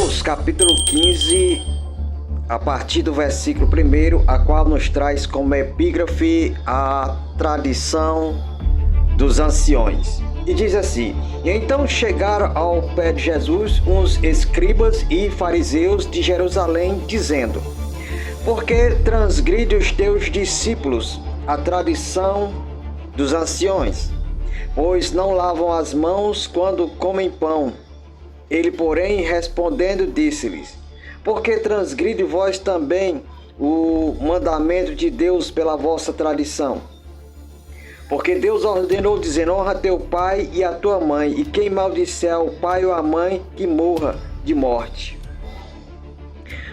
Mateus capítulo 15, a partir do versículo 1, a qual nos traz como epígrafe a tradição dos anciões. E diz assim: E então chegaram ao pé de Jesus uns escribas e fariseus de Jerusalém, dizendo: Por que transgride os teus discípulos a tradição dos anciões? Pois não lavam as mãos quando comem pão. Ele, porém, respondendo, disse-lhes: Por que transgride vós também o mandamento de Deus pela vossa tradição? Porque Deus ordenou, dizendo: Honra teu pai e a tua mãe, e quem maldisser o pai ou a mãe, que morra de morte.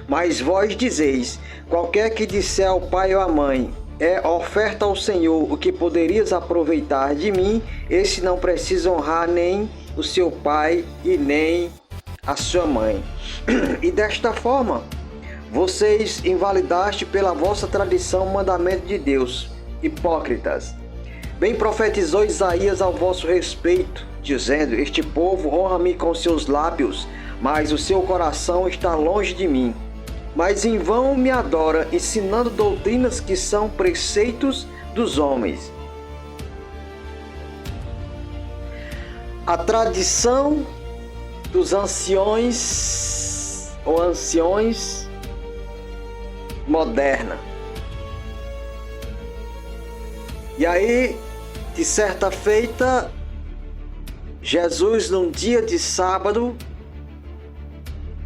Mas vós dizeis: Qualquer que disser ao pai ou à mãe, é oferta ao Senhor, o que poderias aproveitar de mim, esse não precisa honrar nem o seu pai e nem a sua mãe. E desta forma, vocês invalidaste pela vossa tradição o mandamento de Deus. Hipócritas! Bem profetizou Isaías ao vosso respeito, dizendo: Este povo honra-me com seus lábios, mas o seu coração está longe de mim. Mas em vão me adora, ensinando doutrinas que são preceitos dos homens. A tradição dos anciões ou anciões moderna. E aí, de certa feita, Jesus, num dia de sábado,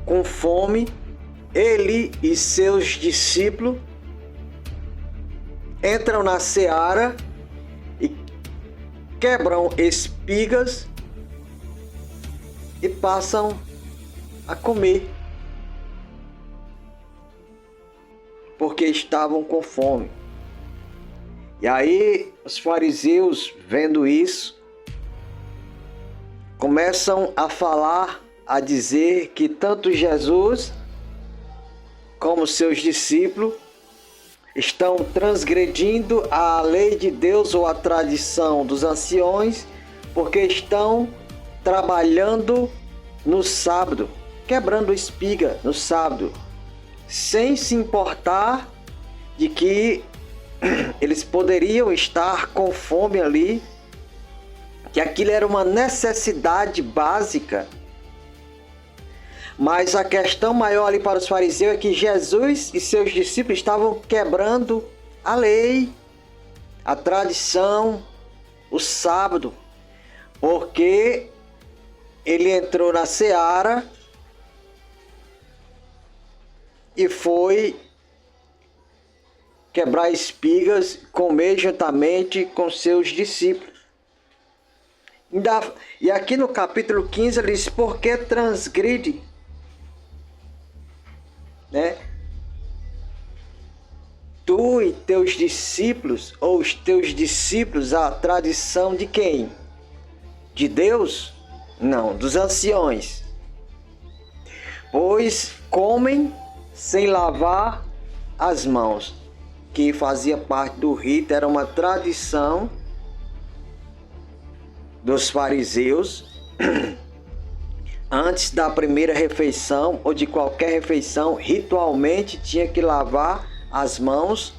com fome, ele e seus discípulos entram na seara e quebram espigas e passam a comer, porque estavam com fome. E aí os fariseus, vendo isso, começam a falar, a dizer que tanto Jesus como seus discípulos estão transgredindo a lei de Deus ou a tradição dos anciões, porque estão trabalhando no sábado, quebrando espiga no sábado, sem se importar de que eles poderiam estar com fome ali, que aquilo era uma necessidade básica. Mas a questão maior ali para os fariseus é que Jesus e seus discípulos estavam quebrando a lei, a tradição, o sábado, porque ele entrou na seara e foi quebrar espigas, comer juntamente com seus discípulos. E aqui no capítulo 15 ele diz: Por que transgride? Tu e teus discípulos, ou os teus discípulos, a tradição de quem? De Deus? Não, dos anciões. Pois comem sem lavar as mãos, que fazia parte do rito, era uma tradição dos fariseus. Antes da primeira refeição ou de qualquer refeição, ritualmente tinha que lavar as mãos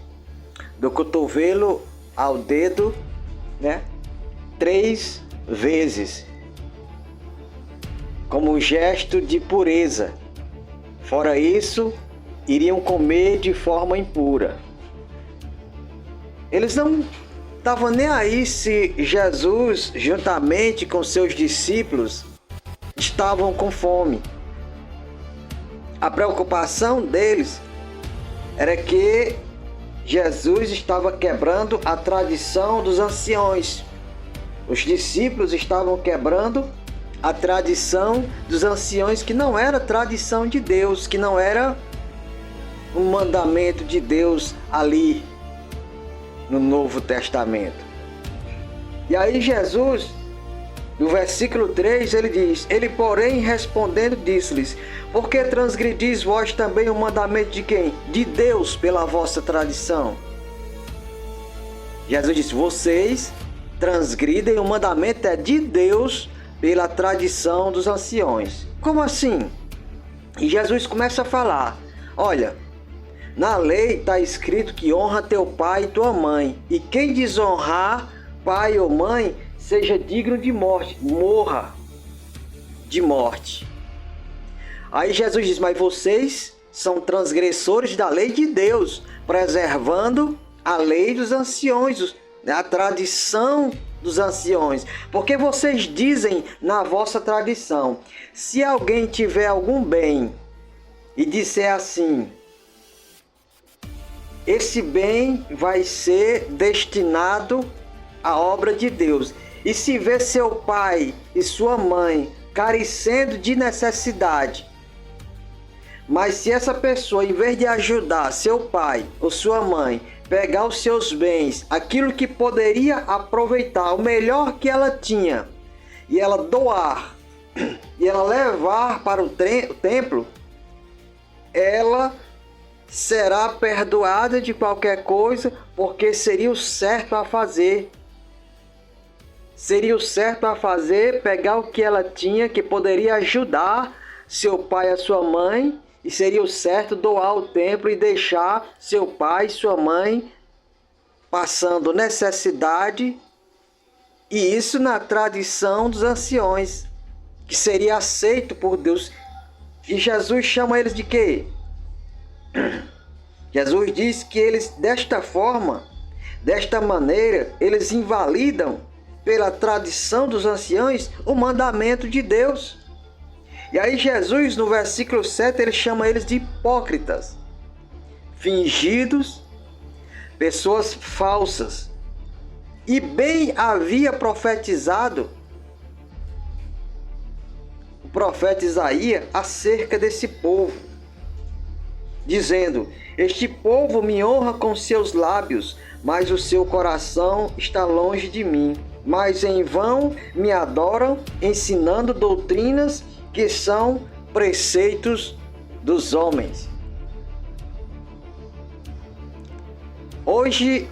do cotovelo ao dedo, 3 vezes, como um gesto de pureza. Fora isso, iriam comer de forma impura. Eles não estavam nem aí se Jesus, juntamente com seus discípulos, estavam com fome. A preocupação deles era que Jesus estava quebrando a tradição dos anciões. Os discípulos estavam quebrando a tradição dos anciões, que não era tradição de Deus, que não era um mandamento de Deus ali no Novo Testamento. E aí Jesus, no versículo 3, ele diz: Ele, porém, respondendo, disse-lhes: Por que transgredis vós também o mandamento de quem? De Deus, pela vossa tradição. Jesus disse: Vocês transgridem o mandamento de Deus pela tradição dos anciões. Como assim? E Jesus começa a falar: olha, na lei está escrito que honra teu pai e tua mãe, e quem desonrar pai ou mãe seja digno de morte, morra de morte. Aí Jesus diz: mas vocês são transgressores da lei de Deus, preservando a lei dos anciões, a tradição dos anciões. Porque vocês dizem na vossa tradição: se alguém tiver algum bem e disser assim, esse bem vai ser destinado à obra de Deus. E se vê seu pai e sua mãe carecendo de necessidade, mas se essa pessoa, em vez de ajudar seu pai ou sua mãe, pegar os seus bens, aquilo que poderia aproveitar, o melhor que ela tinha, e ela doar, e ela levar para o templo, ela será perdoada de qualquer coisa, porque seria o certo a fazer. Seria o certo a fazer, pegar o que ela tinha, que poderia ajudar seu pai e a sua mãe, e seria o certo doar o templo e deixar seu pai e sua mãe passando necessidade, e isso na tradição dos anciões, que seria aceito por Deus. E Jesus chama eles de quê? Jesus diz que eles, desta forma, desta maneira, eles invalidam pela tradição dos anciões o mandamento de Deus. E aí Jesus, no versículo 7, ele chama eles de hipócritas, fingidos, pessoas falsas. E bem havia profetizado o profeta Isaías acerca desse povo, dizendo: este povo me honra com seus lábios, mas o seu coração está longe de mim. Mas em vão me adoram, ensinando doutrinas que são preceitos dos homens. Hoje,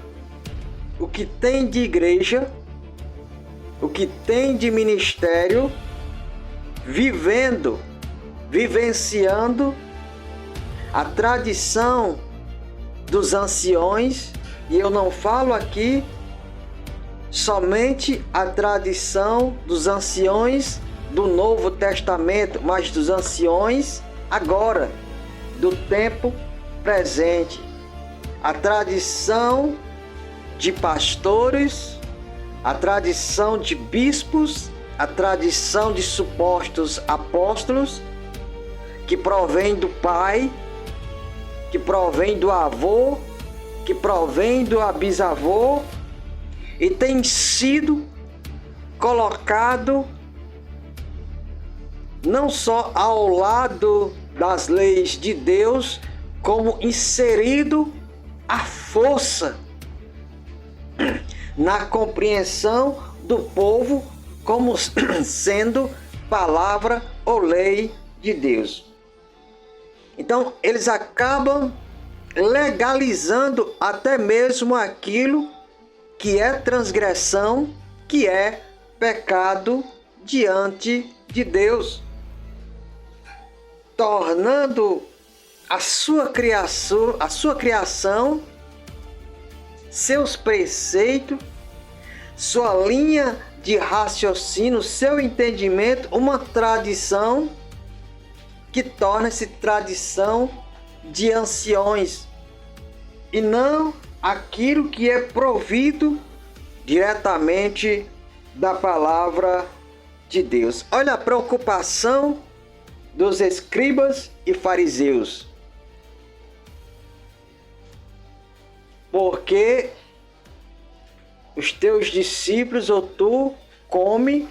o que tem de igreja, o que tem de ministério, vivenciando a tradição dos anciões, e eu não falo aqui somente a tradição dos anciões do Novo Testamento, mas dos anciões agora, do tempo presente. A tradição de pastores, a tradição de bispos, a tradição de supostos apóstolos, que provém do pai, que provém do avô, que provém do bisavô, e tem sido colocado não só ao lado das leis de Deus, como inserido à força na compreensão do povo como sendo palavra ou lei de Deus. Então, eles acabam legalizando até mesmo aquilo que é transgressão, que é pecado diante de Deus, tornando a sua criação, seus preceitos, sua linha de raciocínio, seu entendimento, uma tradição que torna-se tradição de anciões, e não aquilo que é provido diretamente da palavra de Deus. Olha a preocupação dos escribas e fariseus. Porque os teus discípulos ou tu come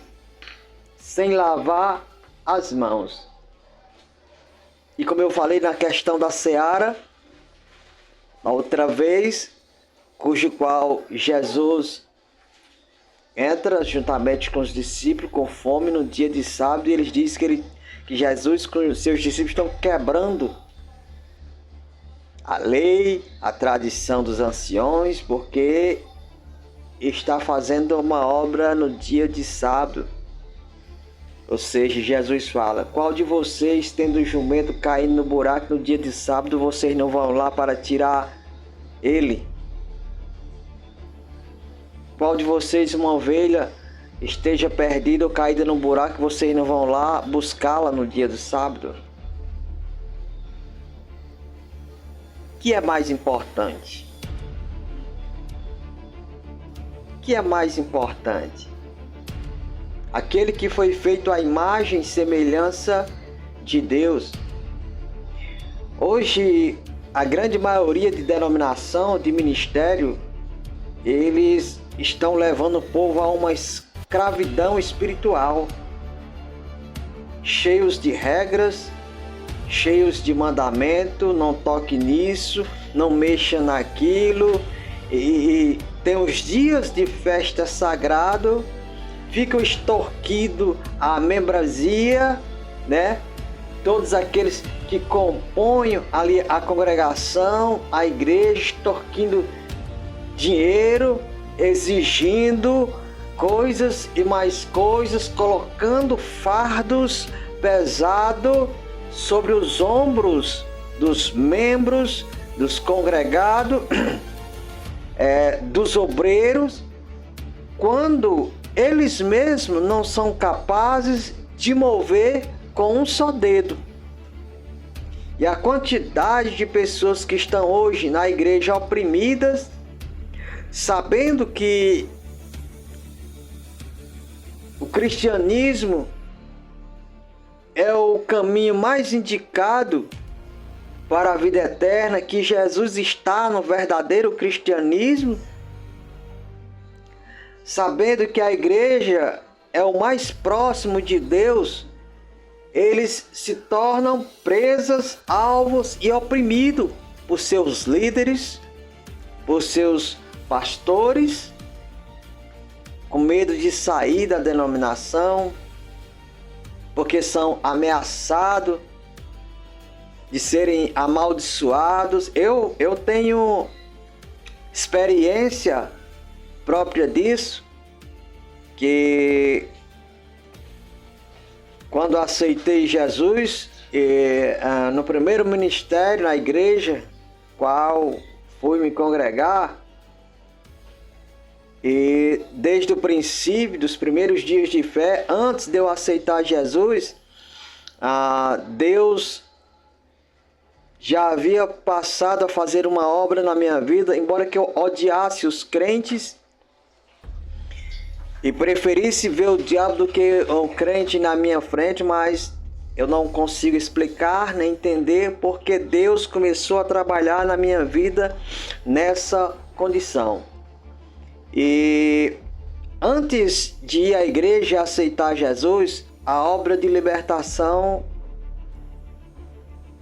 sem lavar as mãos. E como eu falei na questão da seara, a outra vez, cujo qual Jesus entra juntamente com os discípulos com fome no dia de sábado, e eles dizem que Jesus com os seus discípulos estão quebrando a lei, a tradição dos anciões, porque está fazendo uma obra no dia de sábado. Ou seja, Jesus fala: qual de vocês, tendo um jumento caindo no buraco no dia de sábado, vocês não vão lá para tirar ele? Qual de vocês, uma ovelha, esteja perdida ou caída no buraco, vocês não vão lá buscá-la no dia do sábado? O que é mais importante? O que é mais importante? Aquele que foi feito à imagem e semelhança de Deus. Hoje, a grande maioria de denominação, de ministério, eles estão levando o povo a uma escravidão espiritual, cheios de regras, cheios de mandamento: não toque nisso, não mexa naquilo, e tem os dias de festa sagrado, ficam extorquindo a membresia, né? Todos aqueles que compõem ali a congregação, a igreja, extorquindo dinheiro, exigindo coisas e mais coisas, colocando fardos pesados sobre os ombros dos membros, dos congregados, dos obreiros, quando eles mesmos não são capazes de mover com um só dedo. E a quantidade de pessoas que estão hoje na igreja oprimidas, sabendo que o cristianismo é o caminho mais indicado para a vida eterna, que Jesus está no verdadeiro cristianismo, sabendo que a igreja é o mais próximo de Deus, eles se tornam presas, alvos e oprimidos por seus líderes, por seus pastores, com medo de sair da denominação, porque são ameaçados de serem amaldiçoados. Eu tenho experiência própria disso, que quando aceitei Jesus, no primeiro ministério na igreja, qual fui me congregar, e desde o princípio, dos primeiros dias de fé, antes de eu aceitar Jesus, Deus já havia passado a fazer uma obra na minha vida, embora que eu odiasse os crentes e preferisse ver o diabo do que o crente na minha frente, mas eu não consigo explicar nem entender porque Deus começou a trabalhar na minha vida nessa condição. E antes de ir à igreja e aceitar Jesus, a obra de libertação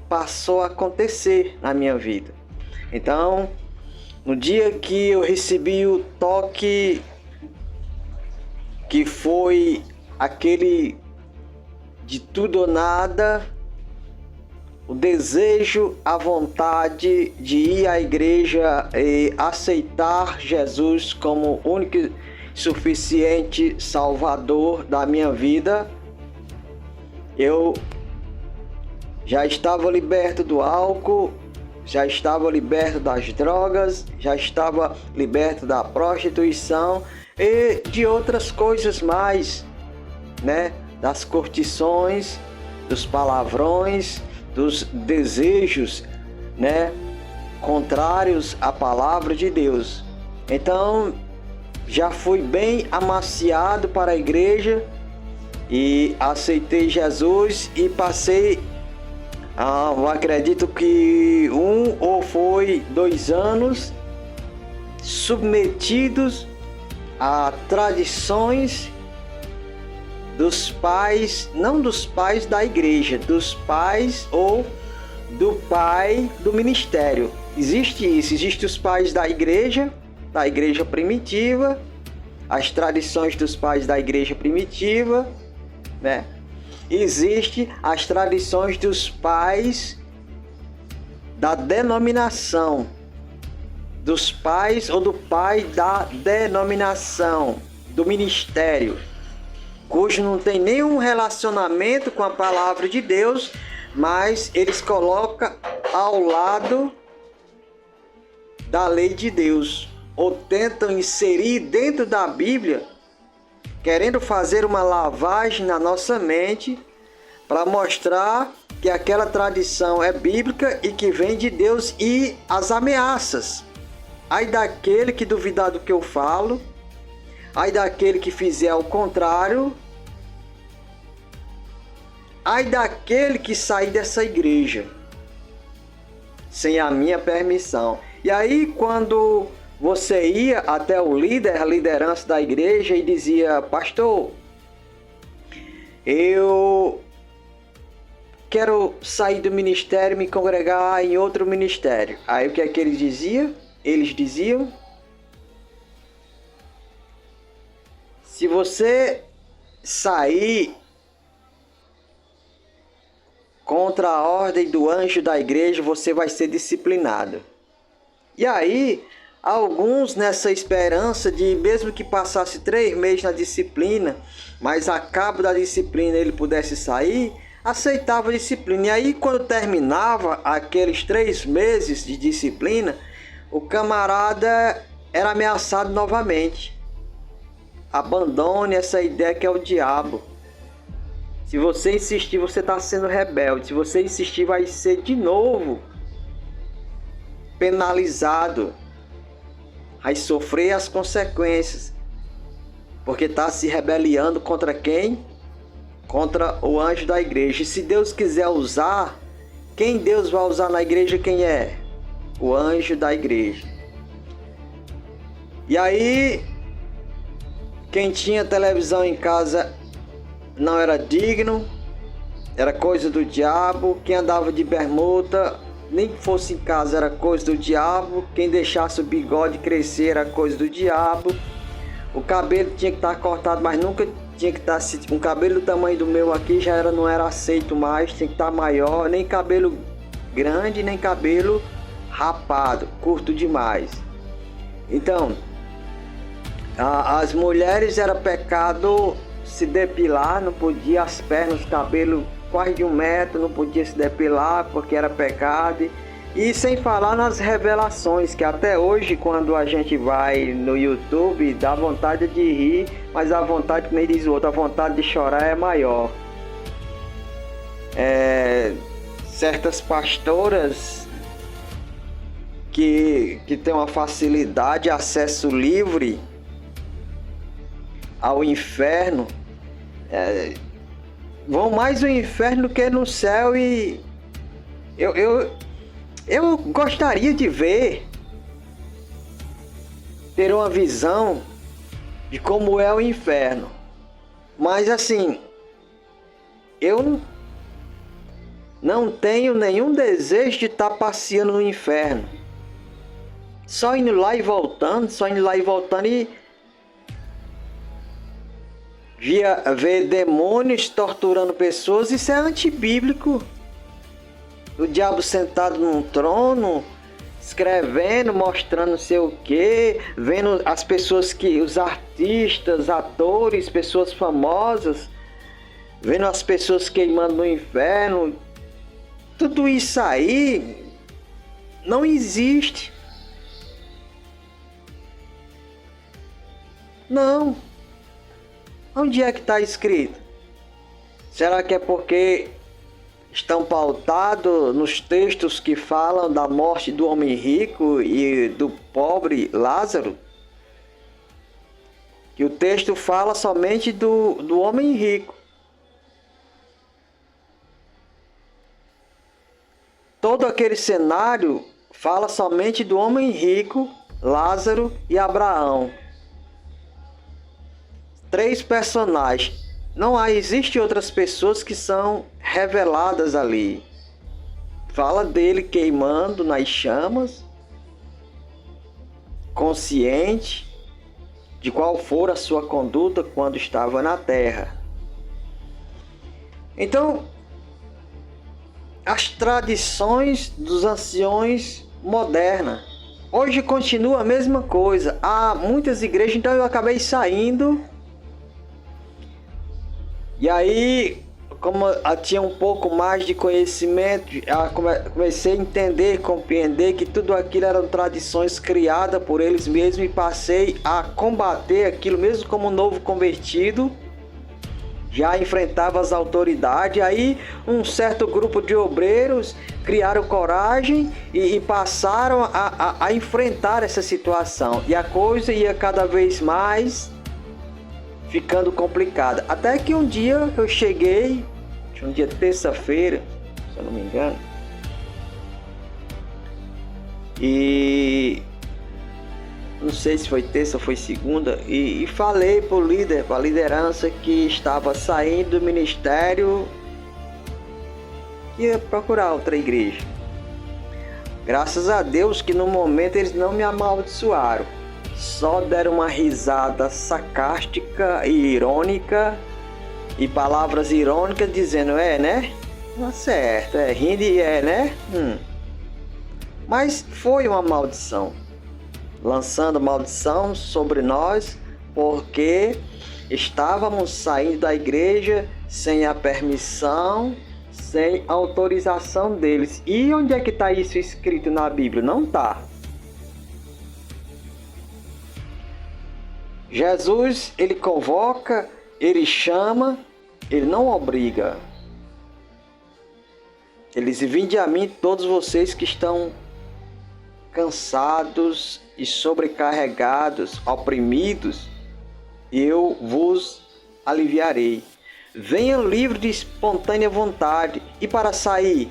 passou a acontecer na minha vida. Então, no dia que eu recebi o toque, que foi aquele de tudo ou nada, o desejo, a vontade de ir à igreja e aceitar Jesus como único e suficiente Salvador da minha vida, eu já estava liberto do álcool, já estava liberto das drogas, já estava liberto da prostituição e de outras coisas mais, né? Das curtições, dos palavrões, dos desejos, né? Contrários à palavra de Deus. Então, já fui bem amaciado para a igreja e aceitei Jesus e passei, eu acredito que 1 ou foi 2 anos submetidos a tradições dos pais, não dos pais da igreja, dos pais ou do pai do ministério. Existe isso, existem os pais da igreja primitiva, as tradições dos pais da igreja primitiva, né? Existe as tradições dos pais da denominação, dos pais ou do pai da denominação, do ministério. cujo não tem nenhum relacionamento com a palavra de Deus, mas eles colocam ao lado da lei de Deus, ou tentam inserir dentro da Bíblia, querendo fazer uma lavagem na nossa mente para mostrar que aquela tradição é bíblica e que vem de Deus, e as ameaças. Ai daquele que duvidar do que eu falo, ai daquele que fizer ao contrário, ai daquele que sair dessa igreja sem a minha permissão. E aí, quando você ia até o líder, a liderança da igreja, e dizia: pastor, eu quero sair do ministério e me congregar em outro ministério. Aí o que é que eles diziam? Eles diziam: se você sair contra a ordem do anjo da igreja, você vai ser disciplinado. E aí, alguns, nessa esperança de, mesmo que passasse 3 meses na disciplina, mas a cabo da disciplina ele pudesse sair, aceitava a disciplina. E aí, quando terminava aqueles 3 meses de disciplina, o camarada era ameaçado novamente. Abandone essa ideia que é o diabo. Se você insistir, você está sendo rebelde. Se você insistir, vai ser de novo penalizado. Vai sofrer as consequências. Porque está se rebelando contra quem? Contra o anjo da igreja. E se Deus quiser usar, quem Deus vai usar na igreja, quem é? O anjo da igreja. E aí, quem tinha televisão em casa não era digno, era coisa do diabo. Quem andava de bermuda, nem que fosse em casa, era coisa do diabo. Quem deixasse o bigode crescer era coisa do diabo. O cabelo tinha que estar cortado, mas nunca tinha que estar... Um cabelo do tamanho do meu aqui já não era aceito mais, tinha que estar maior. Nem cabelo grande, nem cabelo rapado, curto demais. Então, as mulheres era pecado se depilar, não podia, as pernas, os cabelos quase de 1 metro, não podia se depilar porque era pecado. E sem falar nas revelações, que até hoje, quando a gente vai no YouTube, dá vontade de rir, mas a vontade, que nem diz o outro, a vontade de chorar é maior. Certas pastoras que têm uma facilidade, acesso livre ao inferno, vão mais no inferno do que no céu. E eu gostaria de ter uma visão de como é o inferno. Mas assim, eu não tenho nenhum desejo de estar passeando no inferno. Só indo lá e voltando, e ver demônios torturando pessoas, isso é antibíblico. O diabo sentado num trono, escrevendo, mostrando não sei o que, vendo as pessoas os artistas, atores, pessoas famosas, vendo as pessoas queimando no inferno. Tudo isso aí não existe. Não. Onde é que está escrito? Será que é porque estão pautados nos textos que falam da morte do homem rico e do pobre Lázaro? Que o texto fala somente do homem rico. Todo aquele cenário fala somente do homem rico, Lázaro e Abraão. 3 personagens. Não existem outras pessoas que são reveladas ali. Fala dele queimando nas chamas, consciente de qual for a sua conduta quando estava na terra. Então, as tradições dos anciões modernas, hoje continua a mesma coisa. Há muitas igrejas, então eu acabei saindo aí, como eu tinha um pouco mais de conhecimento, comecei a entender, compreender que tudo aquilo eram tradições criadas por eles mesmos e passei a combater aquilo mesmo como novo convertido. Já enfrentava as autoridades, aí um certo grupo de obreiros criaram coragem e passaram a enfrentar essa situação. E a coisa ia cada vez mais ficando complicada. Até que um dia eu cheguei, um dia terça-feira, se eu não me engano, e não sei se foi terça ou foi segunda, e falei para o líder, para a liderança que estava saindo do ministério e ia procurar outra igreja. Graças a Deus que no momento eles não me amaldiçoaram, só deram uma risada sarcástica e irônica e palavras irônicas dizendo, né? Tá certo, rindo e né? Mas foi uma maldição. Lançando maldição sobre nós, porque estávamos saindo da igreja sem a permissão, sem a autorização deles. E onde é que está isso escrito na Bíblia? Não está. Jesus, ele convoca, ele chama, ele não obriga. Ele diz, vinde a mim todos vocês que estão cansados e sobrecarregados, oprimidos, eu vos aliviarei. Venha livre de espontânea vontade. E para sair?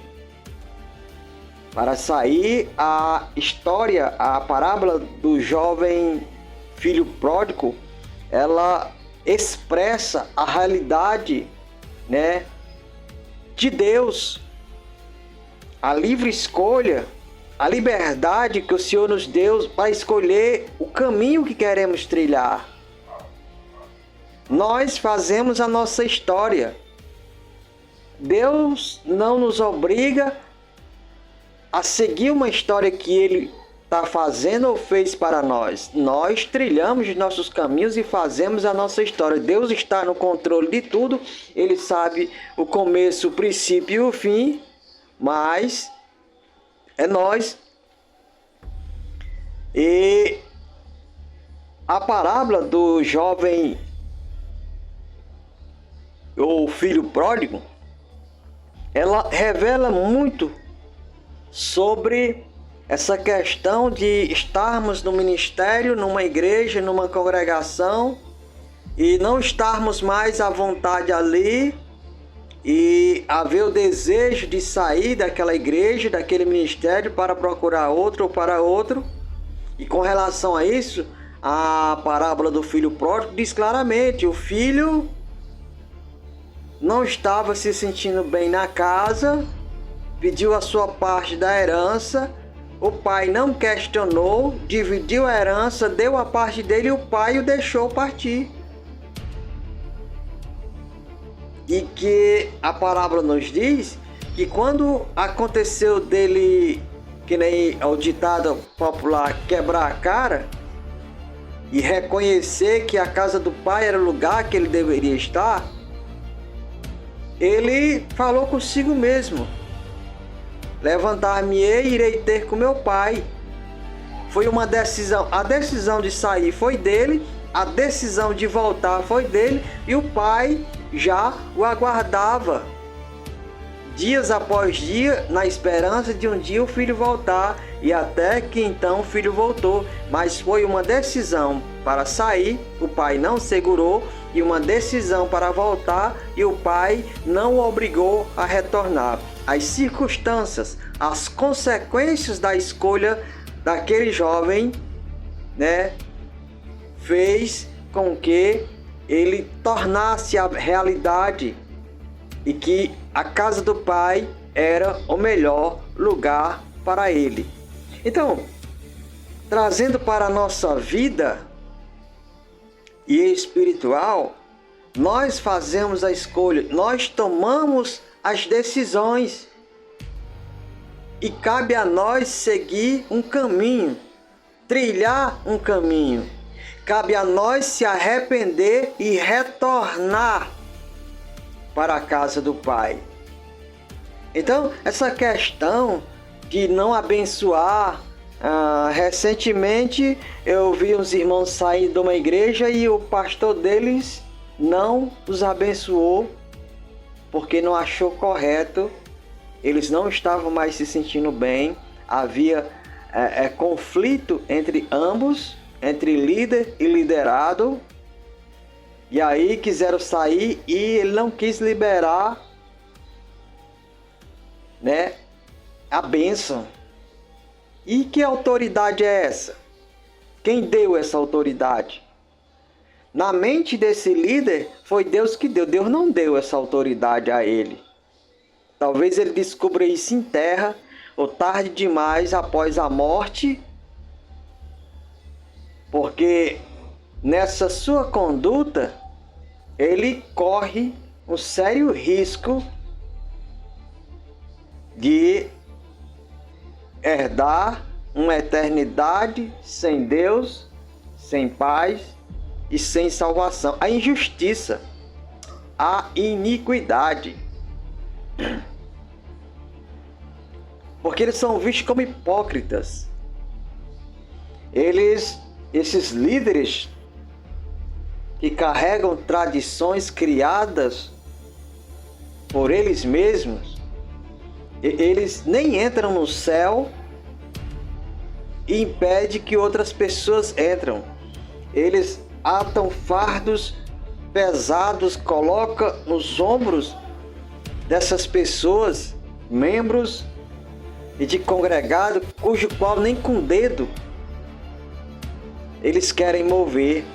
Para sair, a história, a parábola do jovem filho pródigo, ela expressa a realidade, de Deus. A livre escolha, a liberdade que o Senhor nos deu para escolher o caminho que queremos trilhar. Nós fazemos a nossa história. Deus não nos obriga a seguir uma história que Ele está fazendo ou fez para nós. Nós trilhamos os nossos caminhos e fazemos a nossa história. Deus está no controle de tudo. Ele sabe o começo, o princípio e o fim, mas é nós. E a parábola do jovem ou filho pródigo, ela revela muito sobre essa questão de estarmos no ministério, numa igreja, numa congregação e não estarmos mais à vontade ali e haver o desejo de sair daquela igreja, daquele ministério para procurar outro ou para outro. E com relação a isso, a parábola do filho pródigo diz claramente, o filho não estava se sentindo bem na casa, pediu a sua parte da herança, o pai não questionou, dividiu a herança, deu a parte dele e o pai o deixou partir. E que a parábola nos diz que quando aconteceu dele, que nem o ditado popular, quebrar a cara e reconhecer que a casa do pai era o lugar que ele deveria estar, ele falou consigo mesmo, levantar-me-ei e irei ter com meu pai. Foi uma decisão, a decisão de sair foi dele, a decisão de voltar foi dele e o pai já o aguardava dias após dia, na esperança de um dia o filho voltar, e até que então o filho voltou. Mas foi uma decisão para sair, o pai não segurou, e uma decisão para voltar, e o pai não o obrigou a retornar. As circunstâncias, as consequências da escolha daquele jovem, fez com que ele tornasse a realidade e que a casa do pai era o melhor lugar para ele. Então, trazendo para a nossa vida e espiritual, nós fazemos a escolha, nós tomamos as decisões e cabe a nós seguir um caminho, trilhar um caminho. Cabe a nós se arrepender e retornar para a casa do Pai. Então, essa questão de não abençoar, recentemente eu vi uns irmãos sair de uma igreja e o pastor deles não os abençoou porque não achou correto. Eles não estavam mais se sentindo bem, havia conflito entre ambos, entre líder e liderado, e aí quiseram sair e ele não quis liberar, né, a bênção. E que autoridade é essa? Quem deu essa autoridade? Na mente desse líder foi Deus que deu. Deus não deu essa autoridade a ele. Talvez ele descubra isso em terra ou tarde demais após a morte, porque nessa sua conduta ele corre um sério risco de herdar uma eternidade sem Deus, sem paz e sem salvação. A injustiça, a iniquidade. Porque eles são vistos como hipócritas. Esses líderes que carregam tradições criadas por eles mesmos, eles nem entram no céu e impedem que outras pessoas entram. Eles atam fardos pesados, colocam nos ombros dessas pessoas, membros e de congregado, cujo qual nem com o dedo eles querem mover.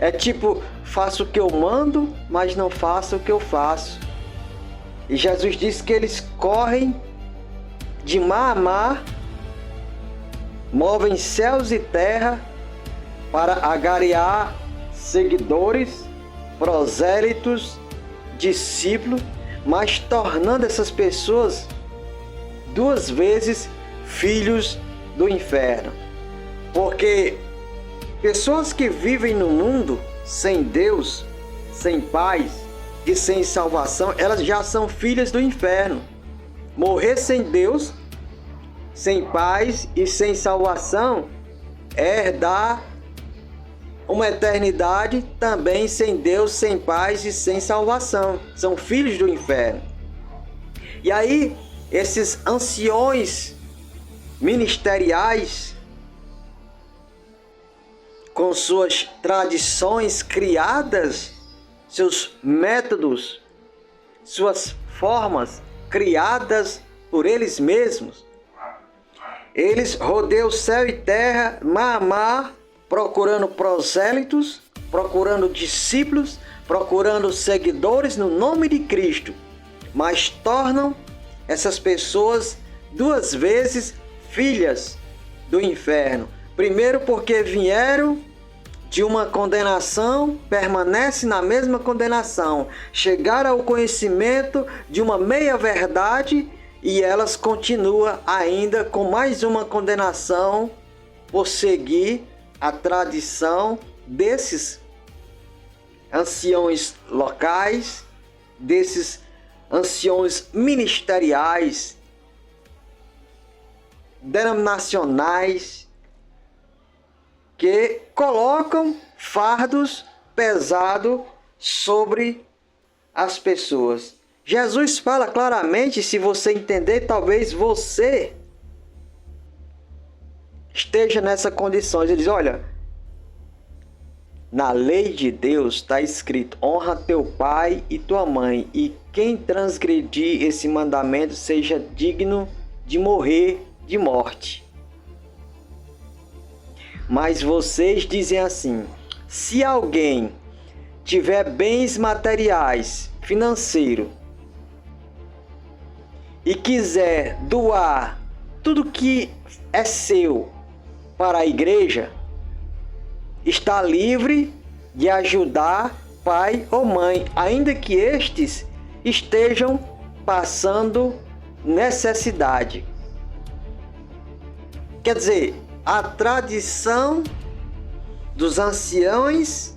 É tipo, faço o que eu mando, mas não faço o que eu faço. E Jesus disse que eles correm de mar a mar, movem céus e terra para agariar seguidores, prosélitos, discípulos, mas tornando essas pessoas duas vezes filhos do inferno. Porque pessoas que vivem no mundo sem Deus, sem paz e sem salvação, elas já são filhas do inferno. Morrer sem Deus, sem paz e sem salvação é herdar uma eternidade também sem Deus, sem paz e sem salvação. São filhos do inferno. E aí, esses anciões ministeriais, com suas tradições criadas, seus métodos, suas formas criadas por eles mesmos, eles rodeiam céu e terra, mar a mar, procurando prosélitos, procurando discípulos, procurando seguidores no nome de Cristo, mas tornam essas pessoas duas vezes filhas do inferno. Primeiro porque vieram de uma condenação, permanecem na mesma condenação. Chegaram ao conhecimento de uma meia-verdade e elas continuam ainda com mais uma condenação por seguir a tradição desses anciões locais, desses anciões ministeriais, denominacionais, que colocam fardos pesados sobre as pessoas. Jesus fala claramente, se você entender, talvez você esteja nessa condição. Ele diz, olha, na lei de Deus está escrito, honra teu pai e tua mãe, e quem transgredir esse mandamento seja digno de morrer de morte. Mas vocês dizem assim, se alguém tiver bens materiais, financeiro, e quiser doar tudo que é seu para a igreja, está livre de ajudar pai ou mãe, ainda que estes estejam passando necessidade. Quer dizer, a tradição dos anciões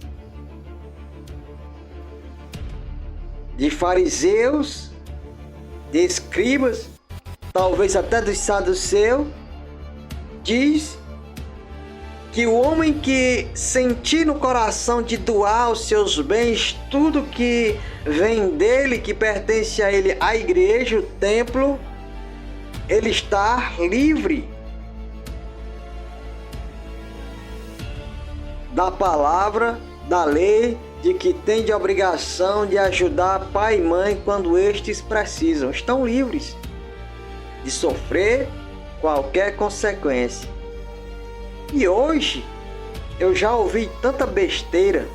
de fariseus, de escribas, talvez até dos saduceus, diz que o homem que sentir no coração de doar os seus bens, tudo que vem dele, que pertence a ele, a igreja, o templo, ele está livre da palavra, da lei, de que tem de obrigação de ajudar pai e mãe quando estes precisam. Estão livres de sofrer qualquer consequência. E hoje eu já ouvi tanta besteira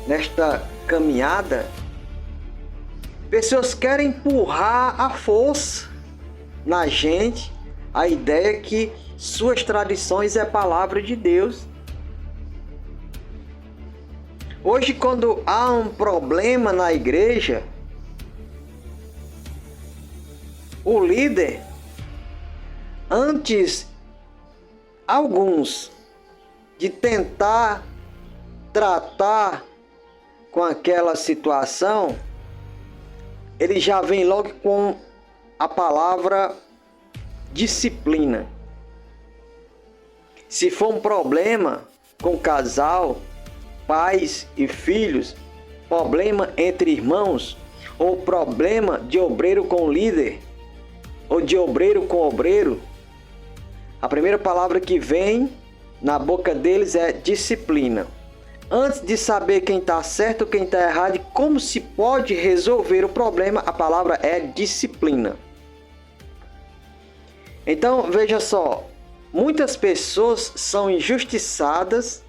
nesta caminhada. Pessoas querem empurrar à força na gente a ideia que suas tradições é palavra de Deus. Hoje, quando há um problema na igreja, o líder, antes alguns de tentar tratar com aquela situação, ele já vem logo com a palavra disciplina. Se for um problema com o casal, pais e filhos, problema entre irmãos, ou problema de obreiro com líder, ou de obreiro com obreiro, a primeira palavra que vem na boca deles é disciplina. Antes de saber quem está certo, quem está errado e como se pode resolver o problema, a palavra é disciplina. Então, veja só, muitas pessoas são injustiçadas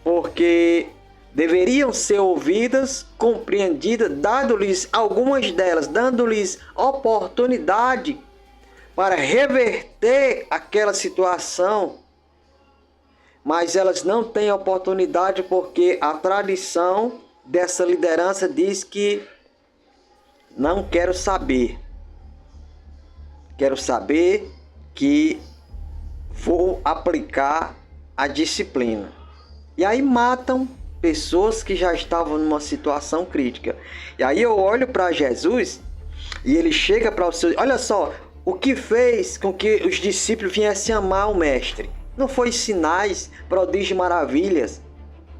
porque deveriam ser ouvidas, compreendidas, dando-lhes, algumas delas, dando-lhes oportunidade para reverter aquela situação, mas elas não têm oportunidade porque a tradição dessa liderança diz que não quero saber. Quero saber que vou aplicar a disciplina. E aí matam pessoas que já estavam numa situação crítica. E aí eu olho para Jesus e ele chega para os seus... Olha só, o que fez com que os discípulos viessem amar o mestre? Não foi sinais, prodígios e maravilhas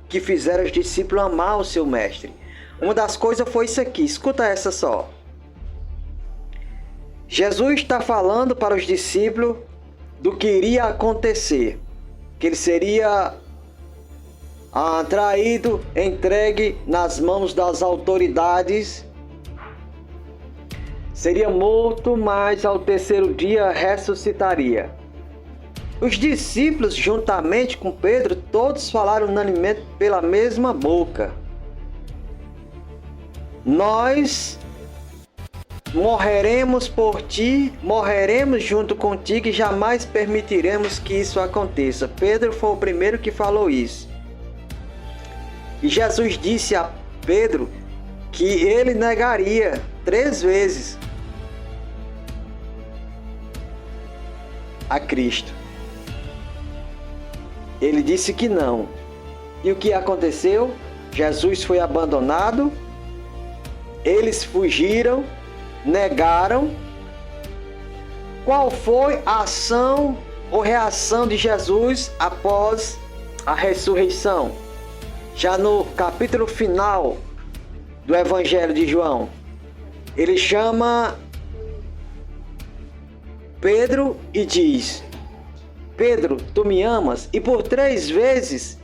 que fizeram os discípulos amar o seu mestre. Uma das coisas foi isso aqui, escuta essa só. Jesus está falando para os discípulos do que iria acontecer. Que ele seria traído, entregue nas mãos das autoridades, seria morto, mas ao terceiro dia ressuscitaria. Os discípulos, juntamente com Pedro, todos falaram unanimemente pela mesma boca: nós morreremos por ti, morreremos junto contigo e jamais permitiremos que isso aconteça. Pedro foi o primeiro que falou isso. E Jesus disse a Pedro que ele negaria 3 vezes a Cristo. Ele disse que não. E o que aconteceu? Jesus foi abandonado, eles fugiram, negaram. Qual foi a ação ou reação de Jesus após a ressurreição? Já no capítulo final do Evangelho de João, ele chama Pedro e diz: Pedro, tu me amas? E por 3 vezes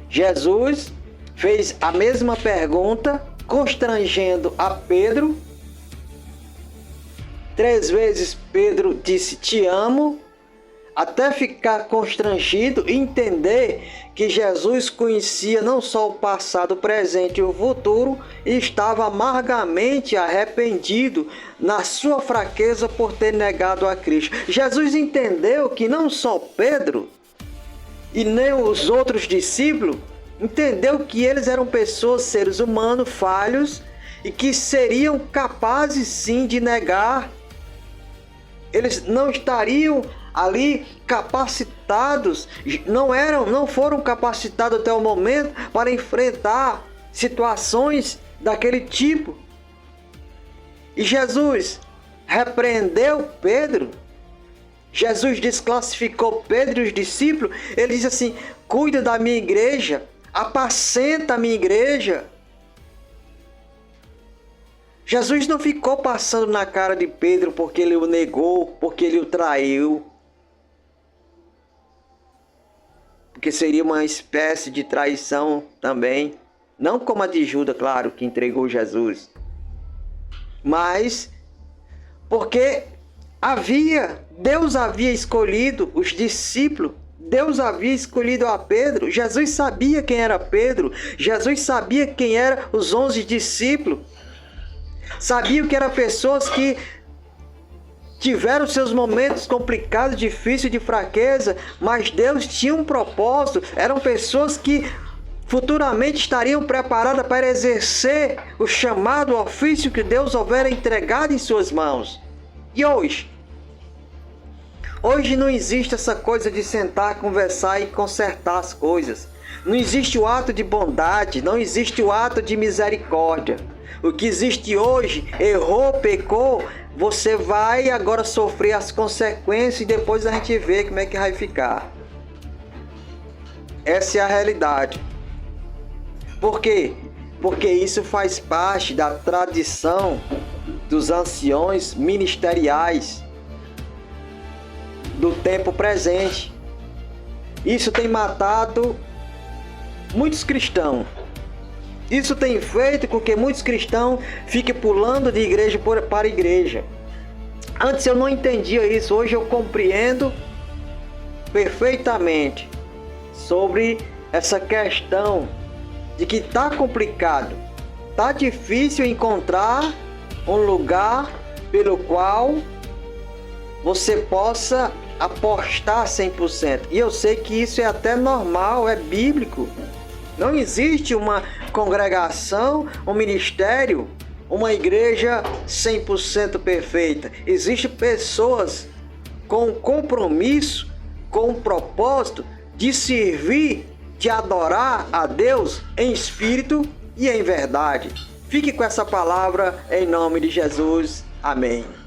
Jesus fez a mesma pergunta, constrangendo a Pedro. 3 vezes Pedro disse: te amo, até ficar constrangido e entender que Jesus conhecia não só o passado, o presente e o futuro, e estava amargamente arrependido na sua fraqueza por ter negado a Cristo. Jesus entendeu que não só Pedro e nem os outros discípulos, entendeu que eles eram pessoas, seres humanos, falhos, e que seriam capazes sim de negar. Eles não estariam ali capacitados, não foram capacitados até o momento para enfrentar situações daquele tipo. E Jesus repreendeu Pedro. Jesus desclassificou Pedro e os discípulos. Ele diz assim: cuida da minha igreja, apacenta a minha igreja. Jesus não ficou passando na cara de Pedro porque ele o negou, porque ele o traiu. Porque seria uma espécie de traição também. Não como a de Judas, claro, que entregou Jesus. Mas porque Deus havia escolhido os discípulos. Deus havia escolhido a Pedro. Jesus sabia quem era Pedro. Jesus sabia quem eram os 11 discípulos. Sabia que eram pessoas que tiveram seus momentos complicados, difíceis, de fraqueza, mas Deus tinha um propósito. Eram pessoas que futuramente estariam preparadas para exercer o chamado ofício que Deus houvera entregado em suas mãos. E hoje? Hoje não existe essa coisa de sentar, conversar e consertar as coisas. Não existe o ato de bondade, não existe o ato de misericórdia. O que existe hoje, errou, pecou, você vai agora sofrer as consequências e depois a gente vê como é que vai ficar. Essa é a realidade. Por quê? Porque isso faz parte da tradição dos anciões ministeriais do tempo presente. Isso tem matado muitos cristãos. Isso tem feito com que muitos cristãos fiquem pulando de igreja para igreja. Antes eu não entendia isso, hoje eu compreendo perfeitamente sobre essa questão de que está complicado, está difícil encontrar um lugar pelo qual você possa apostar 100%. E eu sei que isso é até normal, é bíblico. Não existe uma congregação, um ministério, uma igreja 100% perfeita. Existem pessoas com compromisso, com o propósito de servir, de adorar a Deus em espírito e em verdade. Fique com essa palavra em nome de Jesus. Amém.